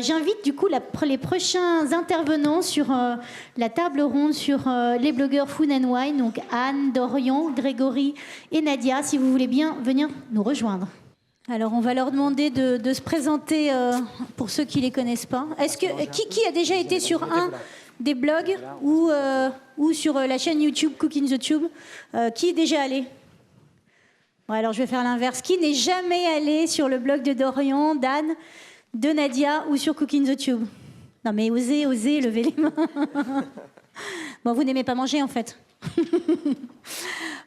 J'invite du coup les prochains intervenants sur la table ronde sur les blogueurs Food and Wine, donc Anne, Dorian, Grégory et Nadia, si vous voulez bien venir nous rejoindre. Alors on va leur demander de se présenter pour ceux qui ne les connaissent pas. Est-ce que qui a déjà été sur un des blogs ou sur la chaîne YouTube Cooking the Tube qui est déjà allé? Ouais, alors je vais faire l'inverse. Qui n'est jamais allé sur le blog de Dorian, d'Anne, de Nadia ou sur Cooking the Tube? Non mais osez, levez les mains. Bon, vous n'aimez pas manger en fait.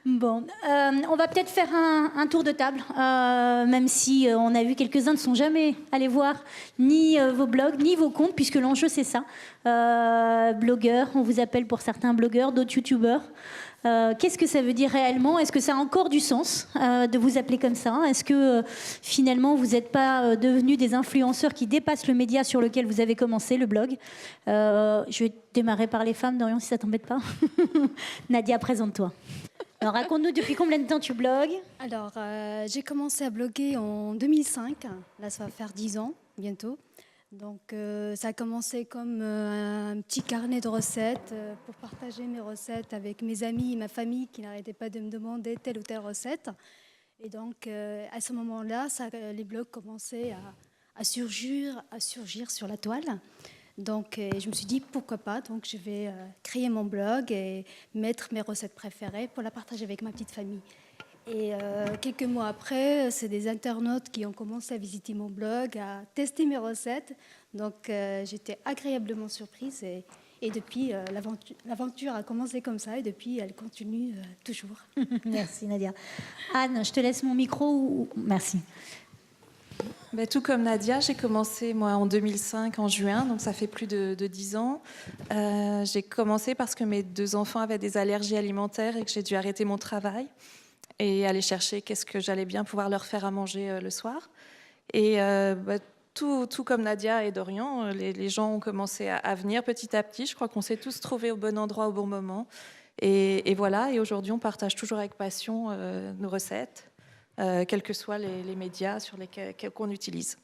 Bon, on va peut-être faire un tour de table, même si on a vu quelques-uns ne sont jamais allés voir ni vos blogs, ni vos comptes, puisque l'enjeu c'est ça. Blogueurs, on vous appelle pour certains blogueurs, d'autres youtubeurs. Qu'est-ce que ça veut dire réellement? Est-ce que ça a encore du sens de vous appeler comme ça? Est-ce que finalement vous n'êtes pas devenus des influenceurs qui dépassent le média sur lequel vous avez commencé, le blog? Je vais démarrer par les femmes, Dorian, si ça t'embête pas. Nadia, présente-toi. Alors raconte-nous depuis combien de temps tu blogues? Alors j'ai commencé à bloguer en 2005, là ça va faire 10 ans bientôt. Donc ça a commencé comme un petit carnet de recettes pour partager mes recettes avec mes amis et ma famille qui n'arrêtaient pas de me demander telle ou telle recette. Et donc à ce moment-là, les blogs commençaient à surgir sur la toile. Donc je me suis dit pourquoi pas, donc je vais créer mon blog et mettre mes recettes préférées pour la partager avec ma petite famille. Et quelques mois après, c'est des internautes qui ont commencé à visiter mon blog, à tester mes recettes. Donc j'étais agréablement surprise et depuis, l'aventure a commencé comme ça et depuis, elle continue toujours. Merci Nadia. Anne, je te laisse mon micro. Merci. Ben, tout comme Nadia, j'ai commencé moi en 2005, en juin, donc ça fait plus de 10 ans. J'ai commencé parce que mes 2 enfants avaient des allergies alimentaires et que j'ai dû arrêter mon travail et aller chercher qu'est-ce que j'allais bien pouvoir leur faire à manger le soir. Et tout comme Nadia et Dorian, les gens ont commencé à venir petit à petit. Je crois qu'on s'est tous trouvés au bon endroit au bon moment. Et voilà, et aujourd'hui on partage toujours avec passion nos recettes. Quels que soient les médias sur lesquels qu'on utilise.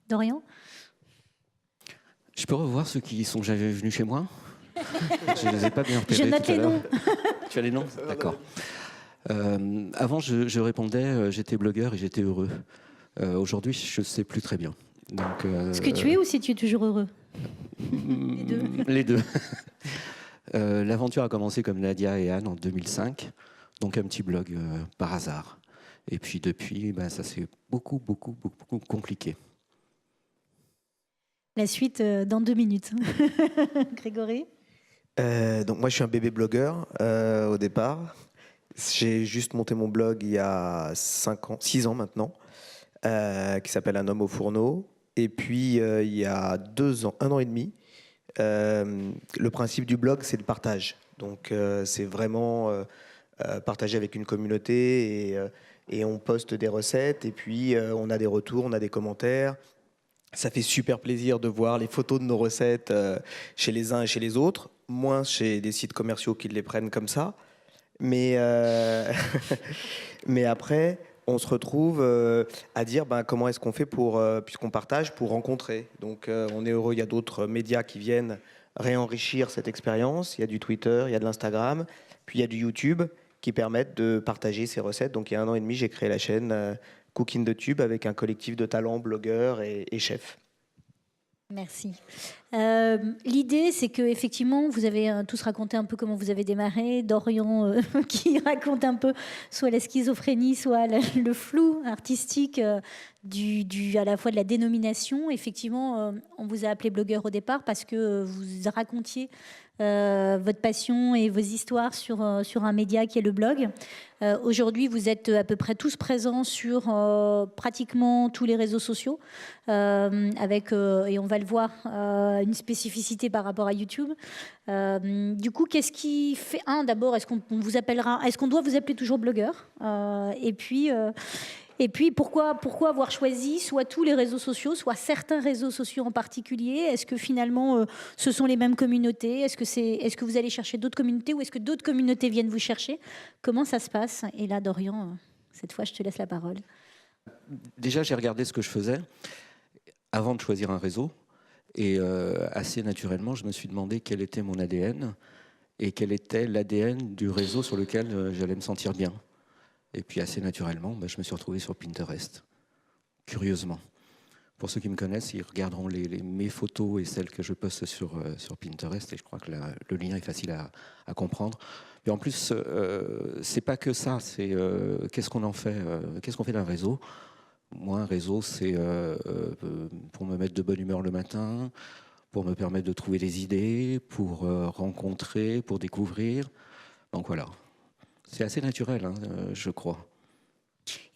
Dorian? Je peux revoir ceux qui sont jamais venus chez moi? Je ne les ai pas bien repérés. Je note les noms. Tu as les noms? D'accord. Avant, je répondais, j'étais blogueur et j'étais heureux. Aujourd'hui, je ne sais plus très bien. Donc, ce que tu es ou si tu es toujours heureux? Les deux. Les deux. L'aventure a commencé comme Nadia et Anne en 2005. Donc un petit blog par hasard. Et puis depuis, ça s'est beaucoup compliqué. La suite dans 2 minutes. Grégory? Donc moi je suis un bébé blogueur au départ. J'ai juste monté mon blog il y a 6 ans maintenant, qui s'appelle Un homme au fourneau. Et puis il y a 2 ans, 1 an et demi, le principe du blog c'est le partage. Donc c'est vraiment... partager avec une communauté et on poste des recettes et puis on a des retours, on a des commentaires. Ça fait super plaisir de voir les photos de nos recettes chez les uns et chez les autres, moins chez des sites commerciaux qui les prennent comme ça. Mais après, on se retrouve à dire comment est-ce qu'on fait puisqu'on partage, pour rencontrer. Donc on est heureux, il y a d'autres médias qui viennent réenrichir cette expérience. Il y a du Twitter, il y a de l'Instagram, puis il y a du YouTube qui permettent de partager ces recettes. Donc il y a 1 an et demi, j'ai créé la chaîne Cooking the Tube avec un collectif de talents, blogueurs et chefs. Merci. L'idée, c'est que effectivement, vous avez tous raconté un peu comment vous avez démarré. Dorian qui raconte un peu soit la schizophrénie, soit le flou artistique à la fois de la dénomination. Effectivement, on vous a appelé blogueur au départ parce que vous racontiez votre passion et vos histoires sur un média qui est le blog. Aujourd'hui, vous êtes à peu près tous présents sur pratiquement tous les réseaux sociaux, avec, et on va le voir, une spécificité par rapport à YouTube. Du coup, qu'est-ce qui fait... D'abord, est-ce qu'on doit vous appeler toujours blogueur? Et puis, pourquoi avoir choisi soit tous les réseaux sociaux, soit certains réseaux sociaux en particulier? Est-ce que finalement, ce sont les mêmes communautés? Est-ce que vous allez chercher d'autres communautés ou est-ce que d'autres communautés viennent vous chercher? Comment ça se passe? Et là, Dorian, cette fois, je te laisse la parole. Déjà, j'ai regardé ce que je faisais. avant de choisir un réseau. Et assez naturellement, je me suis demandé quel était mon ADN et quel était l'ADN du réseau sur lequel j'allais me sentir bien. Et puis assez naturellement, je me suis retrouvé sur Pinterest, curieusement. Pour ceux qui me connaissent, ils regarderont mes photos et celles que je poste sur Pinterest, et je crois que le lien est facile à comprendre. Et en plus, c'est pas que ça, c'est qu'est-ce qu'on en fait, qu'est-ce qu'on fait d'un réseau. Moi, un réseau, c'est pour me mettre de bonne humeur le matin, pour me permettre de trouver des idées, pour rencontrer, pour découvrir. Donc voilà, c'est assez naturel, hein, je crois.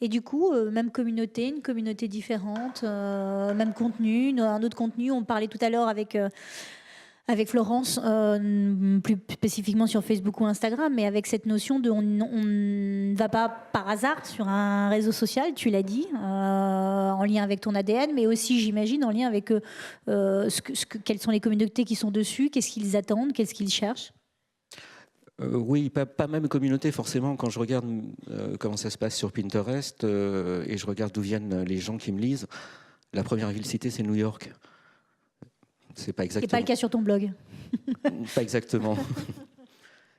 Et du coup, même communauté, une communauté différente, même contenu, un autre contenu. On parlait tout à l'heure avec Florence, plus spécifiquement sur Facebook ou Instagram, mais avec cette notion de on ne va pas par hasard sur un réseau social, tu l'as dit, en lien avec ton ADN, mais aussi, j'imagine, en lien avec quelles sont les communautés qui sont dessus, qu'est-ce qu'ils attendent, qu'est-ce qu'ils cherchent. Oui, pas même communauté forcément. Quand je regarde comment ça se passe sur Pinterest et je regarde d'où viennent les gens qui me lisent, la première ville citée, c'est New York. C'est pas exactement. C'est pas le cas sur ton blog. Pas exactement.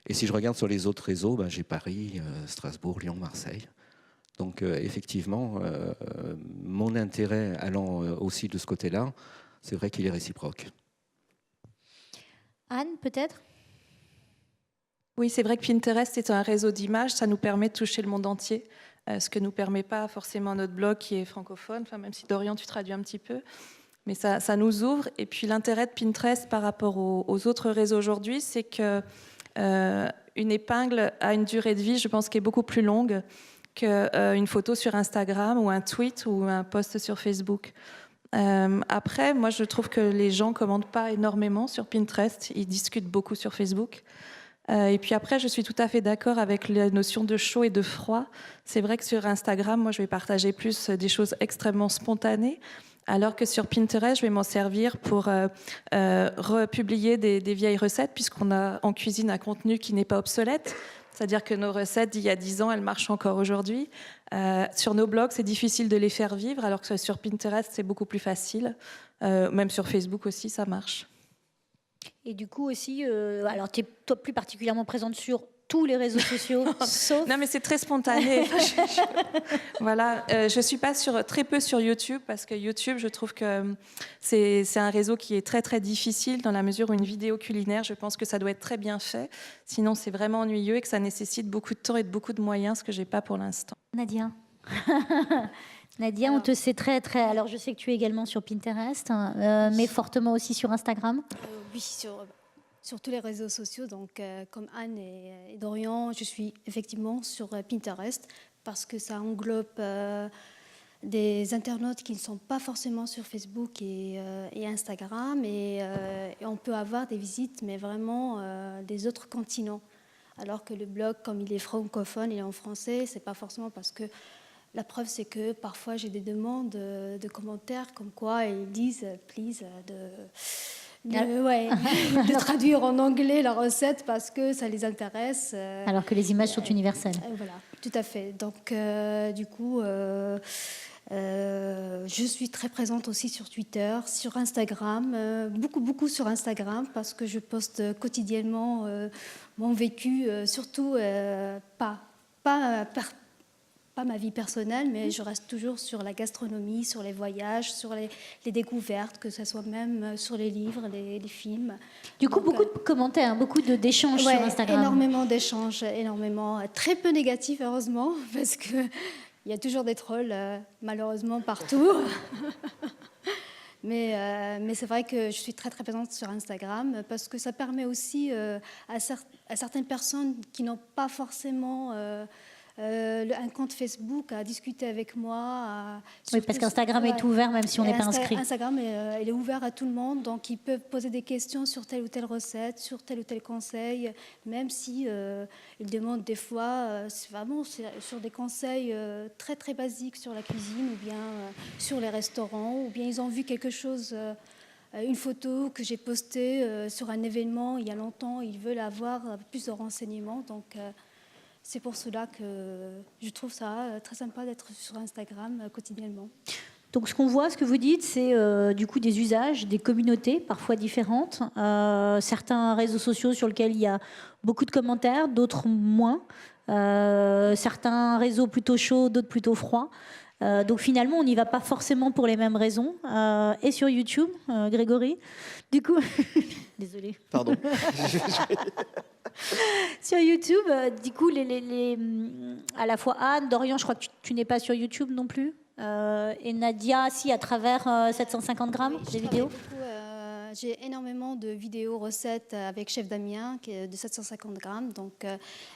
Et si je regarde sur les autres réseaux, j'ai Paris, Strasbourg, Lyon, Marseille. Donc effectivement, mon intérêt allant aussi de ce côté-là, c'est vrai qu'il est réciproque. Anne, peut-être ? Oui, c'est vrai que Pinterest est un réseau d'images, ça nous permet de toucher le monde entier, ce que nous permet pas forcément notre blog qui est francophone, enfin, même si Dorian, tu traduis un petit peu. Mais ça nous ouvre. Et puis l'intérêt de Pinterest par rapport aux autres réseaux aujourd'hui, c'est que une épingle a une durée de vie, je pense, qui est beaucoup plus longue qu'une photo sur Instagram ou un tweet ou un post sur Facebook. Après, moi, je trouve que les gens commentent pas énormément sur Pinterest. Ils discutent beaucoup sur Facebook. Et puis après, je suis tout à fait d'accord avec la notion de chaud et de froid. C'est vrai que sur Instagram, moi, je vais partager plus des choses extrêmement spontanées, alors que sur Pinterest, je vais m'en servir pour republier des vieilles recettes, puisqu'on a en cuisine un contenu qui n'est pas obsolète. C'est-à-dire que nos recettes d'il y a 10 ans, elles marchent encore aujourd'hui. Sur nos blogs, c'est difficile de les faire vivre, alors que sur Pinterest, c'est beaucoup plus facile. Même sur Facebook aussi, ça marche. Et du coup aussi, alors tu es toi plus particulièrement présente sur tous les réseaux sociaux, sauf... Non, mais c'est très spontané. Voilà, je suis pas très peu sur YouTube, parce que YouTube, je trouve que c'est un réseau qui est très très difficile, dans la mesure où une vidéo culinaire, je pense que ça doit être très bien fait. Sinon, c'est vraiment ennuyeux et que ça nécessite beaucoup de temps et beaucoup de moyens, ce que j'ai pas pour l'instant. Nadia. Nadia, on te sait très très... Alors je sais que tu es également sur Pinterest, mais fortement aussi sur Instagram. Oui, sur tous les réseaux sociaux. Donc, comme Anne et Dorian, je suis effectivement sur Pinterest parce que ça englobe des internautes qui ne sont pas forcément sur Facebook et Instagram. Et on peut avoir des visites, mais vraiment des autres continents. Alors que le blog, comme il est francophone, il est en français, c'est pas forcément parce que... La preuve, c'est que parfois j'ai des demandes de commentaires comme quoi ils disent please de traduire en anglais la recette parce que ça les intéresse. Alors que les images sont universelles. Voilà, tout à fait. Donc du coup, je suis très présente aussi sur Twitter, sur Instagram, beaucoup sur Instagram parce que je poste quotidiennement mon vécu, surtout pas ma vie personnelle, mais je reste toujours sur la gastronomie, sur les voyages, sur les découvertes, que ce soit même sur les livres, les films. Du coup, beaucoup de commentaires, beaucoup d'échanges sur Instagram. Énormément d'échanges, énormément. Très peu négatifs, heureusement, parce qu'il y a toujours des trolls, malheureusement, partout. Mais c'est vrai que je suis très, très présente sur Instagram, parce que ça permet aussi à certaines personnes qui n'ont pas forcément... un compte Facebook à discuter avec moi. Oui, parce qu'Instagram est ouvert même si on n'est pas inscrit. Instagram, il est ouvert à tout le monde, donc ils peuvent poser des questions sur telle ou telle recette, sur tel ou tel conseil, même si ils demandent des fois, c'est vraiment sur des conseils très très basiques sur la cuisine, ou bien sur les restaurants, ou bien ils ont vu quelque chose... une photo que j'ai postée sur un événement il y a longtemps, ils veulent avoir plus de renseignements, donc... c'est pour cela que je trouve ça très sympa d'être sur Instagram quotidiennement. Donc ce qu'on voit, ce que vous dites, c'est du coup des usages, des communautés parfois différentes. Certains réseaux sociaux sur lesquels il y a beaucoup de commentaires, d'autres moins. Certains réseaux plutôt chauds, d'autres plutôt froids. Donc finalement, on n'y va pas forcément pour les mêmes raisons. Et sur YouTube, Grégory, du coup... Désolée. Pardon. Sur YouTube, du coup, à la fois Anne, Dorian, je crois que tu n'es pas sur YouTube non plus. Et Nadia, si, à travers 750 grammes, Oui, des vidéos. J'ai énormément de vidéos recettes avec Chef Damien qui est de 750 grammes. Donc,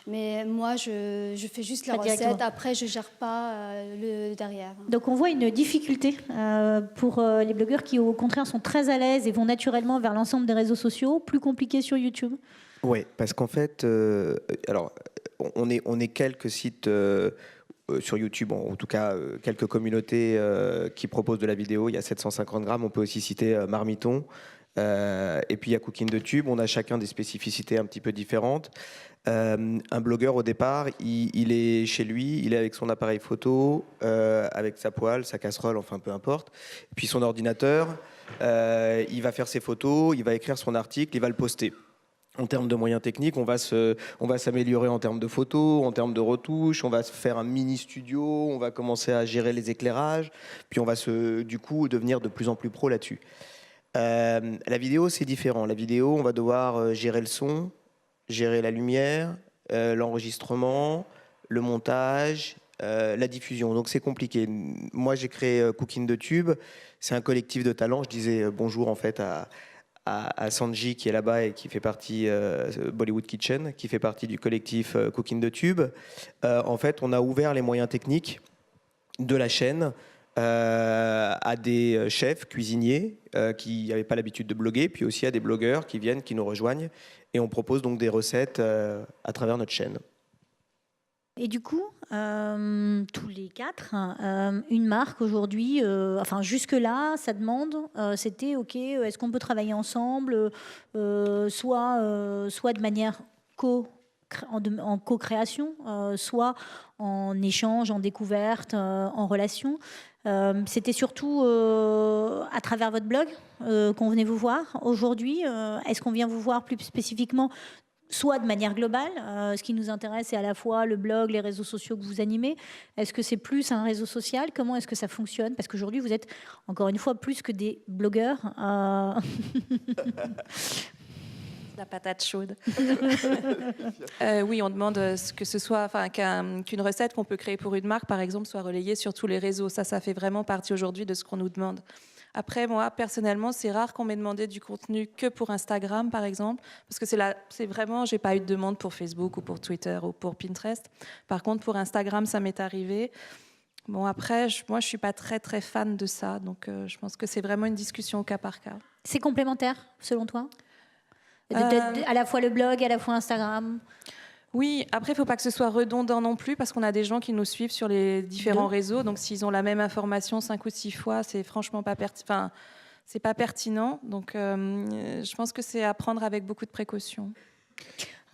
mais moi, je fais juste la Pas recette. directement. Après, je ne gère pas le derrière. Donc on voit une difficulté pour les blogueurs qui, au contraire, sont très à l'aise et vont naturellement vers l'ensemble des réseaux sociaux, plus compliqué sur YouTube. Oui, parce qu'en fait, alors, on est quelques sites sur YouTube, en tout cas quelques communautés qui proposent de la vidéo. Il y a 750 grammes, on peut aussi citer Marmiton. Et puis il y a Cooking de Tube, on a chacun des spécificités un petit peu différentes. Un blogueur au départ, il est chez lui, il est avec son appareil photo, avec sa poêle, sa casserole, enfin peu importe, et puis son ordinateur, il va faire ses photos, il va écrire son article, il va le poster. En termes de moyens techniques, on va s'améliorer en termes de photos, en termes de retouches, on va se faire un mini studio, on va commencer à gérer les éclairages, puis on va du coup devenir de plus en plus pro là-dessus. La vidéo, c'est différent. La vidéo, on va devoir gérer le son, gérer la lumière, l'enregistrement, le montage, la diffusion. Donc c'est compliqué. Moi, j'ai créé Cooking de Tube. C'est un collectif de talents. Je disais bonjour en fait à Sanji qui est là-bas et qui fait partie Bollywood Kitchen, qui fait partie du collectif Cooking de Tube. En fait, on a ouvert les moyens techniques de la chaîne à des chefs cuisiniers qui n'avaient pas l'habitude de bloguer, puis aussi à des blogueurs qui viennent, qui nous rejoignent, et on propose donc des recettes à travers notre chaîne. Et du coup, tous les quatre, une marque aujourd'hui, enfin jusque-là, ça demande, c'était OK, est-ce qu'on peut travailler ensemble, soit de manière en co-création, soit en échange, en découverte, en relation. C'était surtout à travers votre blog qu'on venait vous voir. Aujourd'hui, est-ce qu'on vient vous voir plus spécifiquement, soit de manière globale, ce qui nous intéresse, c'est à la fois le blog, les réseaux sociaux que vous animez. Est-ce que c'est plus un réseau social? Comment est-ce que ça fonctionne? Parce qu'aujourd'hui, vous êtes, encore une fois, plus que des blogueurs. La patate chaude. Oui, on demande que ce soit, qu'une recette qu'on peut créer pour une marque, par exemple, soit relayée sur tous les réseaux. Ça fait vraiment partie aujourd'hui de ce qu'on nous demande. Après, moi, personnellement, c'est rare qu'on m'ait demandé du contenu que pour Instagram, par exemple, parce que c'est vraiment, j'ai pas eu de demande pour Facebook ou pour Twitter ou pour Pinterest. Par contre, pour Instagram, ça m'est arrivé. Bon, après, moi, je suis pas très, très fan de ça, donc je pense que c'est vraiment une discussion au cas par cas. C'est complémentaire, selon toi? À la fois le blog, à la fois Instagram. Oui, après, il ne faut pas que ce soit redondant non plus, parce qu'on a des gens qui nous suivent sur les différents réseaux. Donc, s'ils ont la même information 5 ou 6 fois, c'est franchement pas c'est pas pertinent. Donc, je pense que c'est à prendre avec beaucoup de précautions.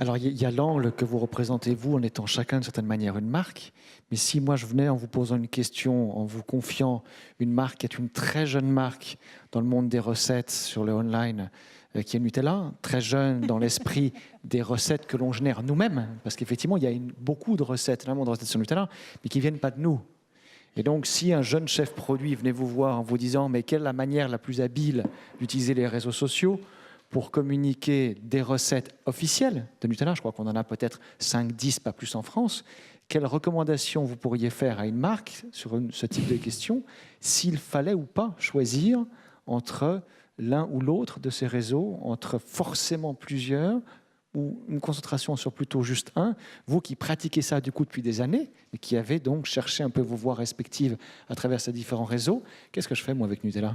Alors, il y a l'angle que vous représentez, vous, en étant chacun, d'une certaine manière, une marque. Mais si moi, je venais en vous posant une question, en vous confiant une marque qui est une très jeune marque dans le monde des recettes sur le online, qui est Nutella, très jeune dans l'esprit des recettes que l'on génère nous-mêmes, parce qu'effectivement, il y a beaucoup de recettes, énormément de recettes sur Nutella, mais qui ne viennent pas de nous. Et donc, si un jeune chef produit venait vous voir en vous disant « mais quelle est la manière la plus habile d'utiliser les réseaux sociaux pour communiquer des recettes officielles de Nutella ?» Je crois qu'on en a peut-être 5, 10, pas plus en France. Quelles recommandations vous pourriez faire à une marque sur ce type de questions, s'il fallait ou pas choisir entre l'un ou l'autre de ces réseaux, entre forcément plusieurs ou une concentration sur plutôt juste un, vous qui pratiquez ça du coup depuis des années et qui avez donc cherché un peu vos voies respectives à travers ces différents réseaux, qu'est-ce que je fais moi avec Nutella?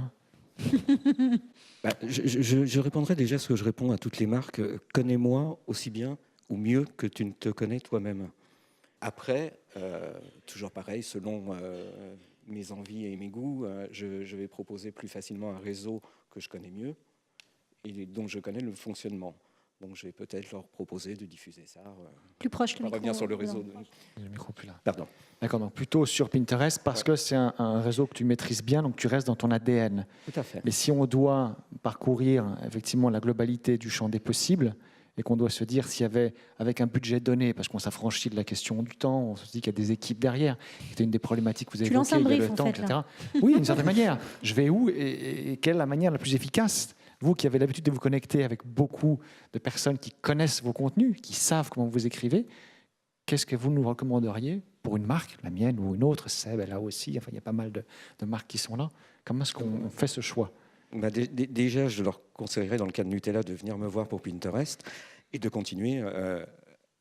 Je répondrai déjà ce que je réponds à toutes les marques. Connais-moi aussi bien ou mieux que tu ne te connais toi-même. Après, toujours pareil, selon mes envies et mes goûts, je vais proposer plus facilement un réseau que je connais mieux et dont je connais le fonctionnement. Donc je vais peut-être leur proposer de diffuser ça. Plus proche On le va micro. revenir sur le réseau. Le micro plus là. Pardon. D'accord, donc plutôt sur Pinterest parce que c'est un réseau que tu maîtrises bien, donc tu restes dans ton ADN. Tout à fait. Mais si on doit parcourir effectivement la globalité du champ des possibles et qu'on doit se dire s'il y avait, avec un budget donné, parce qu'on s'affranchit de la question du temps, on se dit qu'il y a des équipes derrière, c'était une des problématiques que vous avez Tu lances évoquées, un il y a brief, le en temps, fait, etc. là. Oui, d'une certaine manière. Je vais où et quelle est la manière la plus efficace? Vous qui avez l'habitude de vous connecter avec beaucoup de personnes qui connaissent vos contenus, qui savent comment vous écrivez, qu'est-ce que vous nous recommanderiez pour une marque, la mienne ou une autre, Seb, là aussi, enfin, il y a pas mal de marques qui sont là. Comment est-ce qu'on fait ce choix? Bah, déjà, je leur conseillerais, dans le cas de Nutella, de venir me voir pour Pinterest et de continuer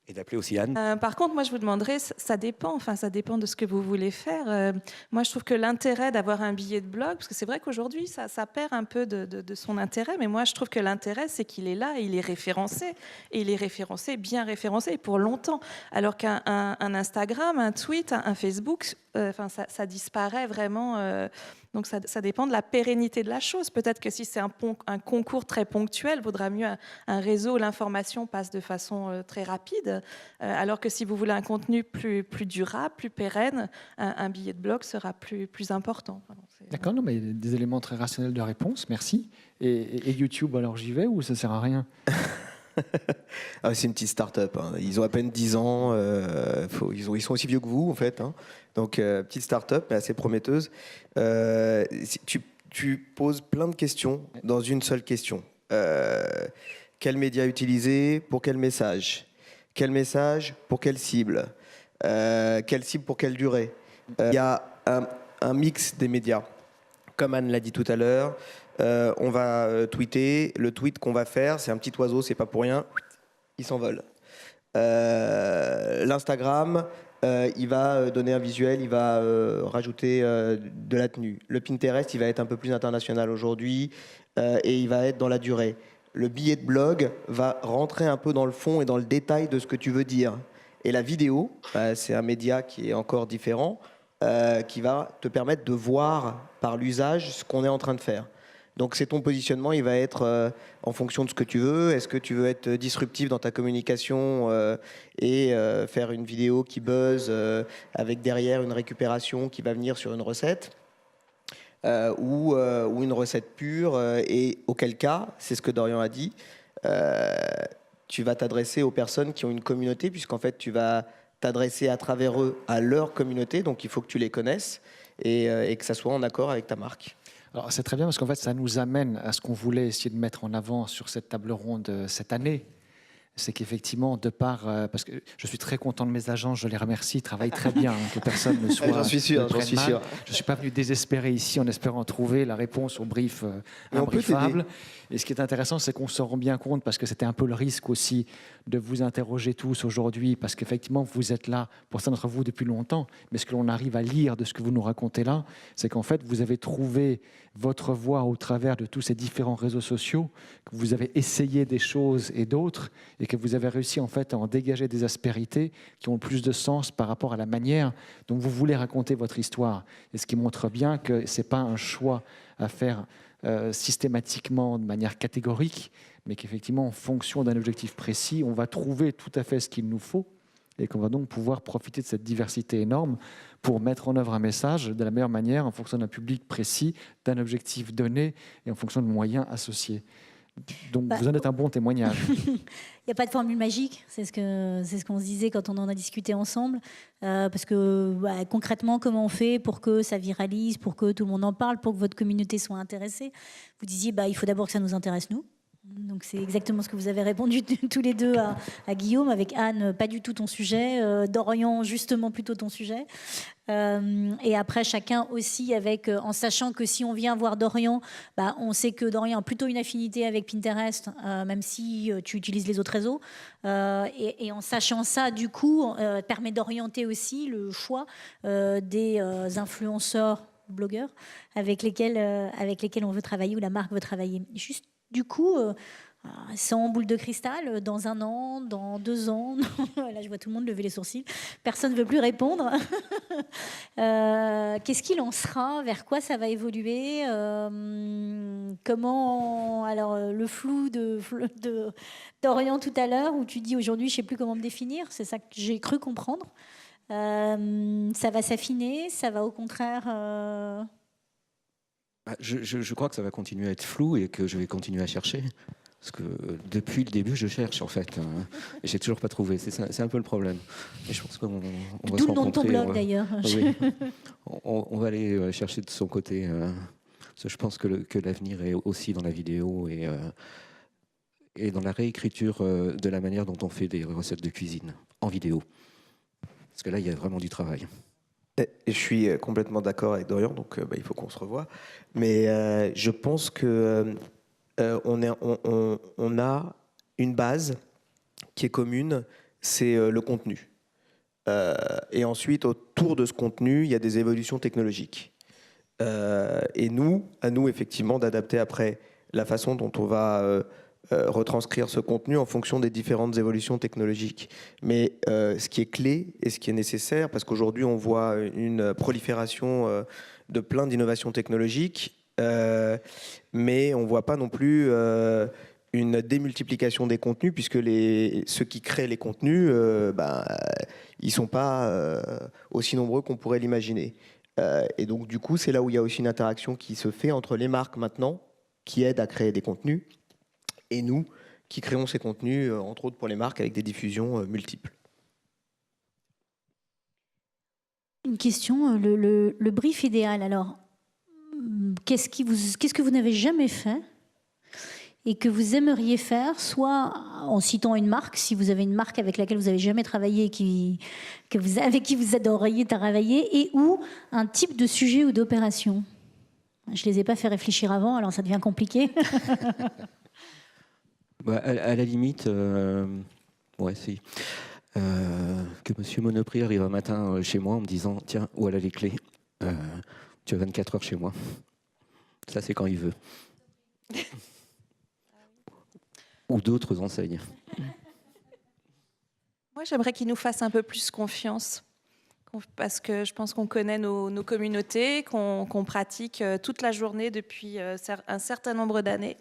et d'appeler aussi Anne. Par contre, moi, je vous demanderais, ça dépend. Enfin, ça dépend de ce que vous voulez faire. Moi, je trouve que l'intérêt d'avoir un billet de blog, parce que c'est vrai qu'aujourd'hui, ça perd un peu de son intérêt, mais moi, je trouve que l'intérêt, c'est qu'il est là et il est référencé. Et il est référencé, bien référencé, pour longtemps. Alors qu'un Instagram, un tweet, un Facebook, ça disparaît vraiment. Donc, ça dépend de la pérennité de la chose. Peut-être que si c'est un concours très ponctuel, il vaudra mieux un réseau où l'information passe de façon très rapide. Alors que si vous voulez un contenu plus durable, plus pérenne, un billet de blog sera plus important. D'accord, non, mais des éléments très rationnels de réponse, merci. Et YouTube, alors j'y vais ou ça ne sert à rien? C'est une petite start-up. Hein. Ils ont à peine 10 ans. Ils sont aussi vieux que vous, en fait. Hein. Donc, petite start-up, mais assez prometteuse. Tu poses plein de questions dans une seule question. Quel média utiliser pour quel message? Quel message pour quelle cible? Quelle cible pour quelle durée? Il y a un mix des médias. Comme Anne l'a dit tout à l'heure, on va tweeter. Le tweet qu'on va faire, c'est un petit oiseau, c'est pas pour rien, il s'envole. L'Instagram, il va donner un visuel, il va rajouter de la tenue. Le Pinterest, il va être un peu plus international aujourd'hui et il va être dans la durée. Le billet de blog va rentrer un peu dans le fond et dans le détail de ce que tu veux dire. Et la vidéo, c'est un média qui est encore différent, qui va te permettre de voir par l'usage ce qu'on est en train de faire. Donc c'est ton positionnement, il va être en fonction de ce que tu veux. Est-ce que tu veux être disruptif dans ta communication et faire une vidéo qui buzz avec derrière une récupération qui va venir sur une recette ou une recette pure et auquel cas, c'est ce que Dorian a dit, tu vas t'adresser aux personnes qui ont une communauté puisqu'en fait tu vas t'adresser à travers eux à leur communauté, donc il faut que tu les connaisses et que ça soit en accord avec ta marque. Alors c'est très bien parce qu'en fait ça nous amène à ce qu'on voulait essayer de mettre en avant sur cette table ronde cette année. C'est qu'effectivement, de part, parce que je suis très content de mes agents, je les remercie, ils travaillent très bien, hein, que personne ne soit. J'en suis sûr, Je ne suis pas venu désespérer ici en espérant trouver la réponse au brief imbriefable. Et ce qui est intéressant, c'est qu'on se rend bien compte, parce que c'était un peu le risque aussi de vous interroger tous aujourd'hui, parce qu'effectivement, vous êtes là, pour certains d'entre vous, depuis longtemps, mais ce que l'on arrive à lire de ce que vous nous racontez là, c'est qu'en fait, vous avez trouvé votre voie au travers de tous ces différents réseaux sociaux, que vous avez essayé des choses et d'autres, et que vous avez réussi en fait à en dégager des aspérités qui ont le plus de sens par rapport à la manière dont vous voulez raconter votre histoire. Et ce qui montre bien que ce n'est pas un choix à faire systématiquement, de manière catégorique, mais qu'effectivement, en fonction d'un objectif précis, on va trouver tout à fait ce qu'il nous faut et qu'on va donc pouvoir profiter de cette diversité énorme pour mettre en œuvre un message de la meilleure manière en fonction d'un public précis, d'un objectif donné et en fonction de moyens associés. Donc vous en êtes un bon témoignage. Il n'y a pas de formule magique, c'est ce qu'on se disait quand on en a discuté ensemble. Parce que concrètement, comment on fait pour que ça viralise, pour que tout le monde en parle, pour que votre communauté soit intéressée? Vous disiez, il faut d'abord que ça nous intéresse, nous. Donc c'est exactement ce que vous avez répondu tous les deux à Guillaume, avec Anne, pas du tout ton sujet, Dorian, justement plutôt ton sujet. Et après, chacun aussi, en sachant que si on vient voir Dorian, on sait que Dorian a plutôt une affinité avec Pinterest, même si tu utilises les autres réseaux. Et en sachant ça, du coup, permet d'orienter aussi le choix des influenceurs, blogueurs, avec lesquels on veut travailler ou la marque veut travailler. Juste du coup, sans boule de cristal, dans 1 an, dans 2 ans, là je vois tout le monde lever les sourcils, personne ne veut plus répondre. Qu'est-ce qu'il en sera? Vers quoi ça va évoluer? Comment, alors le flou d'Orient tout à l'heure, où tu dis aujourd'hui je ne sais plus comment me définir, c'est ça que j'ai cru comprendre. Ça va s'affiner, ça va au contraire... Je crois que ça va continuer à être flou et que je vais continuer à chercher. Parce que depuis le début, je cherche en fait. Et j'ai toujours pas trouvé. C'est un peu le problème. Et je pense qu'on va D'où se le nom de ton rencontrer. blog d'ailleurs. Oui. On va aller chercher de son côté. Parce que je pense que l'avenir est aussi dans la vidéo et dans la réécriture de la manière dont on fait des recettes de cuisine en vidéo. Parce que là, il y a vraiment du travail. Et je suis complètement d'accord avec Dorian, donc il faut qu'on se revoie. Mais je pense que on a une base qui est commune, c'est le contenu. Et ensuite, autour de ce contenu, il y a des évolutions technologiques. Et à nous effectivement, d'adapter après la façon dont on va retranscrire ce contenu en fonction des différentes évolutions technologiques. Mais ce qui est clé et ce qui est nécessaire, parce qu'aujourd'hui on voit une prolifération de plein d'innovations technologiques, mais on ne voit pas non plus une démultiplication des contenus, puisque ceux qui créent les contenus, ils ne sont pas aussi nombreux qu'on pourrait l'imaginer. Et donc du coup, c'est là où il y a aussi une interaction qui se fait entre les marques maintenant, qui aident à créer des contenus, et nous, qui créons ces contenus, entre autres pour les marques, avec des diffusions multiples. Une question, le brief idéal, alors, qu'est-ce que vous n'avez jamais fait et que vous aimeriez faire, soit en citant une marque, si vous avez une marque avec laquelle vous n'avez jamais travaillé, avec qui vous adoreriez travailler, et ou un type de sujet ou d'opération. Je ne les ai pas fait réfléchir avant, alors ça devient compliqué. À la limite, ouais, si. Que Monsieur Monoprix arrive un matin chez moi en me disant « Tiens, voilà les clés, tu as 24 heures chez moi. » Ça, c'est quand il veut. Ou d'autres enseignes. Moi, j'aimerais qu'ils nous fassent un peu plus confiance. Parce que je pense qu'on connaît nos communautés, qu'on pratique toute la journée depuis un certain nombre d'années.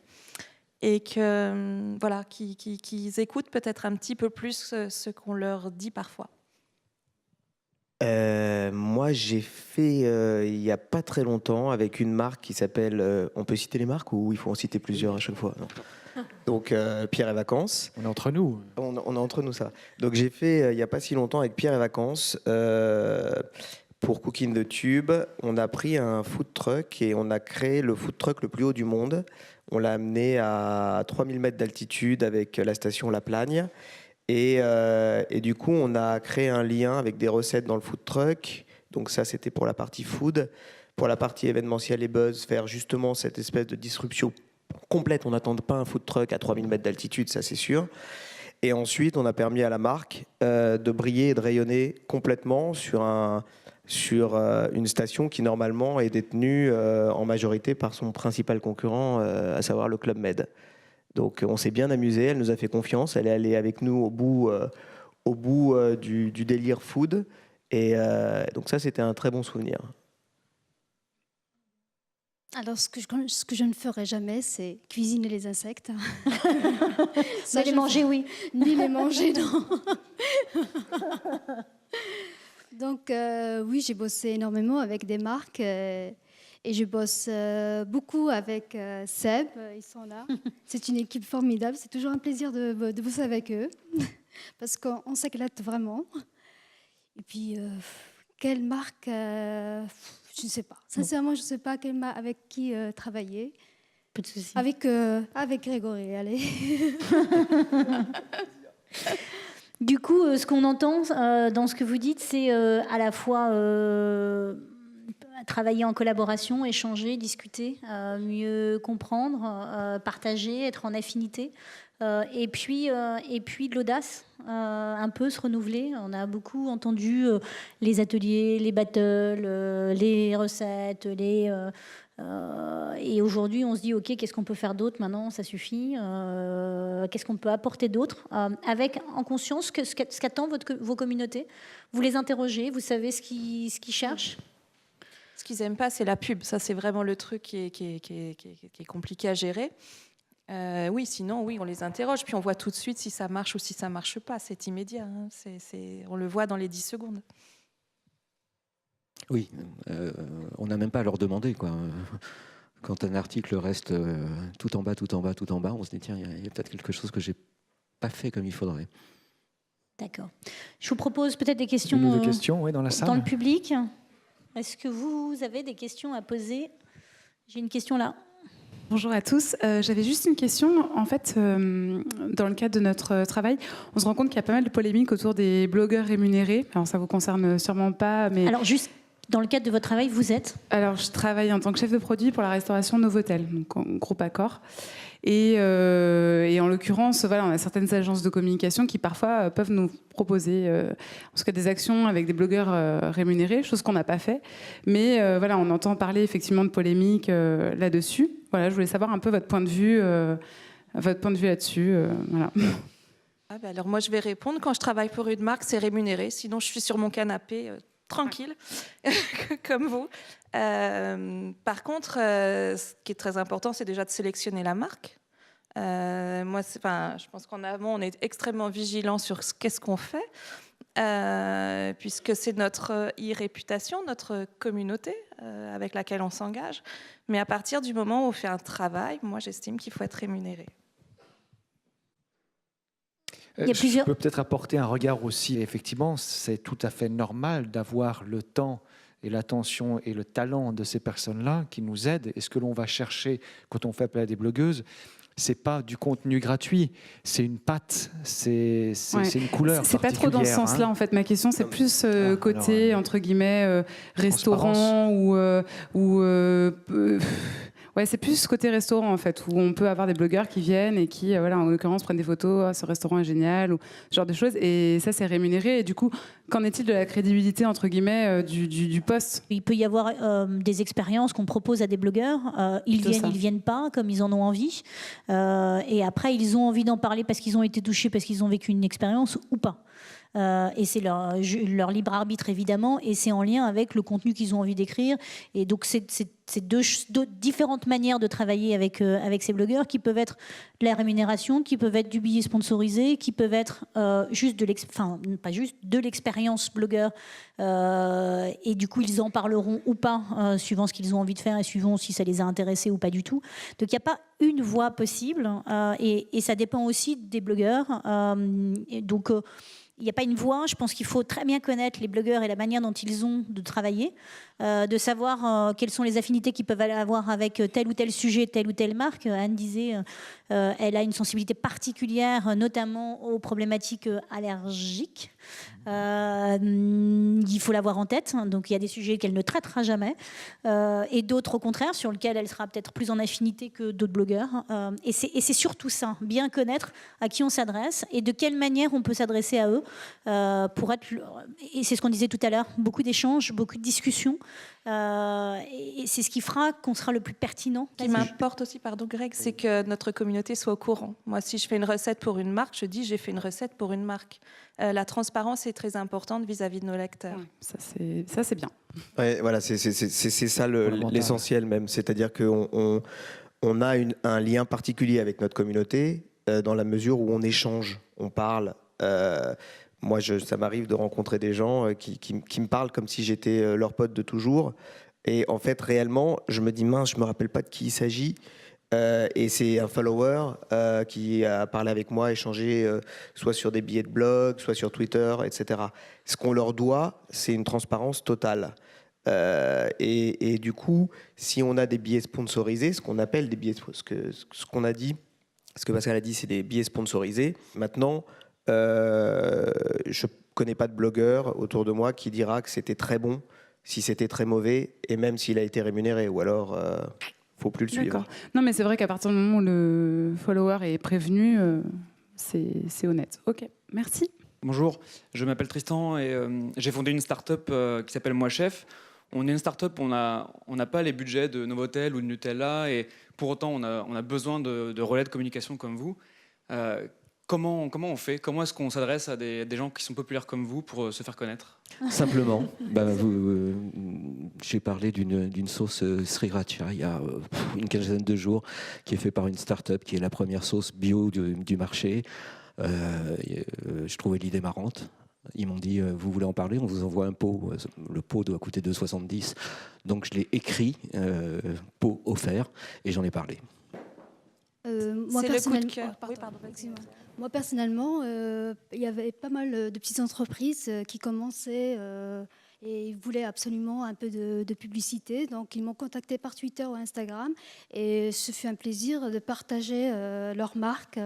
Et que, voilà, qu'ils écoutent peut-être un petit peu plus ce qu'on leur dit parfois. Moi, j'ai fait il n'y a pas très longtemps avec une marque qui s'appelle... on peut citer les marques ou il faut en citer plusieurs à chaque fois? Non. Donc, Pierre et Vacances. On est entre nous. On est entre nous, ça. Donc, j'ai fait il n'y a pas si longtemps avec Pierre et Vacances pour Cooking the Tube. On a pris un food truck et on a créé le food truck le plus haut du monde. On l'a amené à 3000 mètres d'altitude avec la station La Plagne. Et du coup, on a créé un lien avec des recettes dans le food truck. Donc ça, c'était pour la partie food. Pour la partie événementielle et buzz, faire justement cette espèce de disruption complète. On n'attend pas un food truck à 3000 mètres d'altitude, ça c'est sûr. Et ensuite, on a permis à la marque de briller et de rayonner complètement sur une station qui normalement est détenue en majorité par son principal concurrent, à savoir le Club Med. Donc on s'est bien amusé, elle nous a fait confiance, elle est allée avec nous au bout du délire food. Et donc ça, c'était un très bon souvenir. Alors, ce que je ne ferai jamais, c'est cuisiner les insectes. Mais les manger, oui. Ni les manger, non. Donc, oui, j'ai bossé énormément avec des marques et je bosse beaucoup avec Seb. Ils sont là. C'est une équipe formidable. C'est toujours un plaisir de bosser avec eux parce qu'on s'éclate vraiment. Et puis, quelle marque je ne sais pas. Sincèrement, je ne sais pas avec qui travailler. Pas de souci. Avec Grégory, allez. Du coup, ce qu'on entend dans ce que vous dites, c'est à la fois travailler en collaboration, échanger, discuter, mieux comprendre, partager, être en affinité. Et puis de l'audace, un peu se renouveler. On a beaucoup entendu les ateliers, les battles, les recettes, et aujourd'hui on se dit ok, qu'est-ce qu'on peut faire d'autre maintenant, ça suffit, qu'est-ce qu'on peut apporter d'autre, avec en conscience ce qu'attendent vos communautés. Vous les interrogez, vous savez ce qu'ils cherchent. Ce qu'ils n'aiment pas, c'est la pub. Ça, c'est vraiment le truc qui est compliqué à gérer. Oui, sinon, oui, on les interroge, puis on voit tout de suite si ça marche ou si ça ne marche pas. C'est immédiat, hein. On le voit dans les 10 secondes. Oui, on n'a même pas à leur demander, quoi. Quand un article reste tout en bas, on se dit, tiens, il y a peut-être quelque chose que je n'ai pas fait comme il faudrait. D'accord. Je vous propose peut-être des questions, oui, dans la salle. Dans le public. Est-ce que vous avez des questions à poser? J'ai une question là. Bonjour à tous. J'avais juste une question. En fait, dans le cadre de notre travail, on se rend compte qu'il y a pas mal de polémiques autour des blogueurs rémunérés. Alors, ça ne vous concerne sûrement pas, mais... Alors, juste dans le cadre de votre travail, vous êtes? Alors, je travaille en tant que chef de produit pour la restauration Novotel, donc en groupe Accor. Et en l'occurrence, voilà, on a certaines agences de communication qui parfois peuvent nous proposer en tout cas des actions avec des blogueurs rémunérés, chose qu'on n'a pas fait. Mais voilà, on entend parler effectivement de polémiques là-dessus. Voilà, je voulais savoir un peu votre point de vue là-dessus. Voilà. Ah ben alors moi, je vais répondre. Quand je travaille pour une marque, c'est rémunéré. Sinon, je suis sur mon canapé tranquille, comme vous. Par contre, ce qui est très important, c'est déjà de sélectionner la marque. Moi, je pense qu'en amont, on est extrêmement vigilant sur qu'est-ce qu'on fait, puisque c'est notre e-réputation, notre communauté avec laquelle on s'engage. Mais à partir du moment où on fait un travail, moi, j'estime qu'il faut être rémunéré. Je peux peut-être apporter un regard aussi. Effectivement, c'est tout à fait normal d'avoir le temps et l'attention et le talent de ces personnes-là qui nous aident. Et ce que l'on va chercher quand on fait appel à des blogueuses, c'est pas du contenu gratuit, c'est une patte, c'est une couleur. C'est pas trop dans ce sens-là, en fait. Ma question, c'est plus côté, entre guillemets, restaurant ouais, c'est plus côté restaurant, en fait, où on peut avoir des blogueurs qui viennent et qui, voilà, en l'occurrence, prennent des photos, ce restaurant est génial, ou ce genre de choses. Et ça, c'est rémunéré. Et du coup, qu'en est-il de la crédibilité, entre guillemets, du poste? Il peut y avoir des expériences qu'on propose à des blogueurs. Ils viennent pas, comme ils en ont envie. Et après, ils ont envie d'en parler parce qu'ils ont été touchés, parce qu'ils ont vécu une expérience ou pas. Et c'est leur libre arbitre, évidemment, et c'est en lien avec le contenu qu'ils ont envie d'écrire. Et donc, c'est deux différentes manières de travailler avec ces blogueurs, qui peuvent être de la rémunération, qui peuvent être du billet sponsorisé, qui peuvent être juste pas juste de l'expérience blogueur. Et du coup, ils en parleront ou pas, suivant ce qu'ils ont envie de faire et suivant si ça les a intéressés ou pas du tout. Donc, il n'y a pas une voie possible, et ça dépend aussi des blogueurs. Donc, il n'y a pas une voie. Je pense qu'il faut très bien connaître les blogueurs et la manière dont ils ont de travailler, de savoir quelles sont les affinités qu'ils peuvent avoir avec tel ou tel sujet, telle ou telle marque. Anne disait, elle a une sensibilité particulière, notamment aux problématiques allergiques. Il faut l'avoir en tête. Donc il y a des sujets qu'elle ne traitera jamais, et d'autres au contraire sur lesquels elle sera peut-être plus en affinité que d'autres blogueurs. Et c'est surtout ça, bien connaître à qui on s'adresse et de quelle manière on peut s'adresser à eux pour être. Et c'est ce qu'on disait tout à l'heure, beaucoup d'échanges, beaucoup de discussions. Et c'est ce qui fera qu'on sera le plus pertinent. Ce qui m'importe aussi, pardon Greg, c'est que notre communauté soit au courant. Moi, si je fais une recette pour une marque, je dis j'ai fait une recette pour une marque. La transparence est très importante vis-à-vis de nos lecteurs. Ouais, ça c'est bien. Ouais, voilà, c'est ça l'essentiel même. C'est-à-dire qu'on a un lien particulier avec notre communauté dans la mesure où on échange, on parle. Moi, ça m'arrive de rencontrer des gens qui me parlent comme si j'étais leur pote de toujours. Et en fait, réellement, je me dis, mince, je ne me rappelle pas de qui il s'agit. Et c'est un follower qui a parlé avec moi, échangé soit sur des billets de blog, soit sur Twitter, etc. Ce qu'on leur doit, c'est une transparence totale. Et du coup, si on a des billets sponsorisés, ce qu'on appelle des billets, ce qu'on a dit, ce que Pascal a dit, c'est des billets sponsorisés. Maintenant, je ne connais pas de blogueur autour de moi qui dira que c'était très bon si c'était très mauvais et même s'il a été rémunéré, ou alors faut plus le suivre. D'accord. Non, mais c'est vrai qu'à partir du moment où le follower est prévenu, c'est honnête. Ok, merci. Bonjour, je m'appelle Tristan et j'ai fondé une start-up qui s'appelle Moi Chef. On est une start-up, on n'a pas les budgets de Novotel ou de Nutella et pour autant on a besoin de relais de communication comme vous. Comment on fait? Comment est-ce qu'on s'adresse à des gens qui sont populaires comme vous pour se faire connaître? Simplement, j'ai parlé d'une sauce sriracha il y a une quinzaine de jours, qui est faite par une start-up qui est la première sauce bio du marché. Je trouvais l'idée marrante. Ils m'ont dit, vous voulez en parler? On vous envoie un pot. Le pot doit coûter 2,70. Donc je l'ai écrit, pot offert, et j'en ai parlé. Moi, C'est le coup de personnellement, cœur. pardon, Oui, pardon, excusez-moi. Moi, personnellement, il y avait pas mal de petites entreprises qui commençaient et ils voulaient absolument un peu de publicité. Donc, ils m'ont contacté par Twitter ou Instagram et ce fut un plaisir de partager leur marque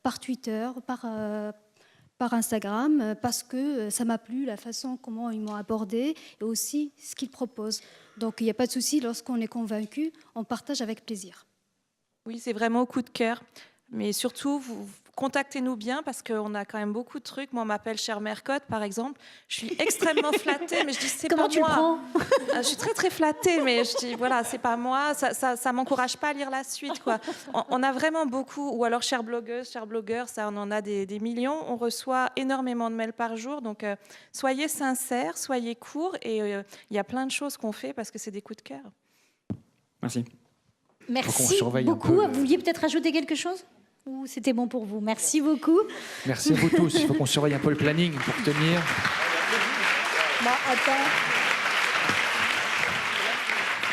par Twitter, par Instagram, parce que ça m'a plu, la façon comment ils m'ont abordé et aussi ce qu'ils proposent. Donc, il n'y a pas de souci, lorsqu'on est convaincu, on partage avec plaisir. Oui, c'est vraiment au coup de cœur. Mais surtout, vous contactez-nous bien parce qu'on a quand même beaucoup de trucs. Moi, on m'appelle Chère Mercotte, par exemple. Je suis extrêmement flattée, mais je dis c'est pas moi. Comment tu le prends? Je suis très très flattée, mais je dis voilà, c'est pas moi. Ça m'encourage pas à lire la suite, quoi. On a vraiment beaucoup. Ou alors chère blogueuse, chère blogueur, ça on en a des millions. On reçoit énormément de mails par jour, donc soyez sincères, soyez courts, et il y a plein de choses qu'on fait parce que c'est des coups de cœur. Merci. Merci beaucoup. Vous vouliez peut-être ajouter quelque chose? Ou c'était bon pour vous? Merci beaucoup. Merci à vous tous. Il faut qu'on surveille un peu le planning pour tenir. Bon, attends.